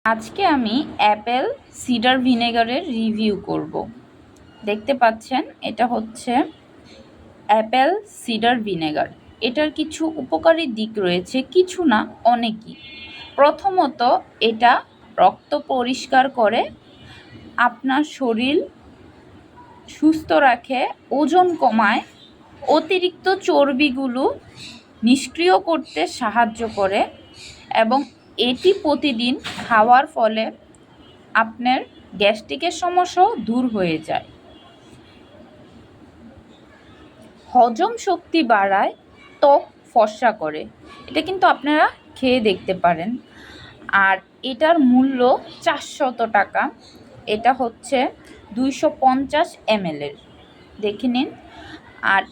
আজকে আমি Apple cedar ভিনেগারের review করব। দেখতে পাচ্ছেন এটা হচ্ছে অ্যাপেল সিডার ভিনেগার। এটার কিছু উপকারী দিক রয়েছে, কিছু না অনেকই। প্রথমত এটা রক্ত পরিষ্কার করে, আপনার শরীর সুস্থ রাখে, ওজন কমায়, অতিরিক্ত চর্বিগুলো নিষ্ক্রিয় করতে সাহায্য করে এবং এটি প্রতিদিন খাওয়ার ফলে আপনার গ্যাস্ট্রিকের সমস্যাও দূর হয়ে যায়। হজম শক্তি বাড়ায়, ত্বক ফর্সা করে। এটা কিন্তু আপনারা খেয়ে দেখতে পারেন। আর এটার মূল্য 400 টাকা। এটা হচ্ছে 250 ml দেখে নিন। আর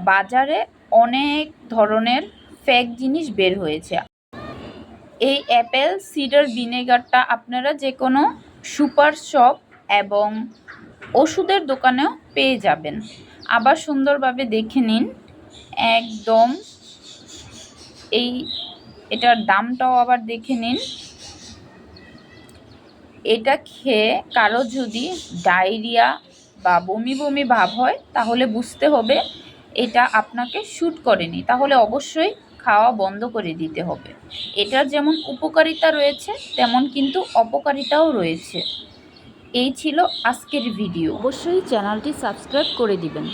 বাজারে অনেক ধরনের ফেক জিনিস বের হয়েছে। এই অ্যাপেল সিডার ভিনেগারটা আপনারা যে কোনো সুপার শপ এবং ওষুধের দোকানেও পেয়ে যাবেন। আবার সুন্দরভাবে দেখে নিন, একদম এটার দামটাও আবার দেখে নিন। এটা খেয়ে কারো যদি ডায়রিয়া বা বমি বমি ভাব হয় তাহলে বুঝতে হবে এটা আপনাকে শ্যুট করেনি, তাহলে অবশ্যই খাওয়া বন্ধ করে দিতে হবে। এটার যেমন উপকারিতা রয়েছে তেমন কিন্তু অপকারিতাও রয়েছে। এই ছিল আজকের ভিডিও। অবশ্যই চ্যানেলটি সাবস্ক্রাইব করে দিবেন।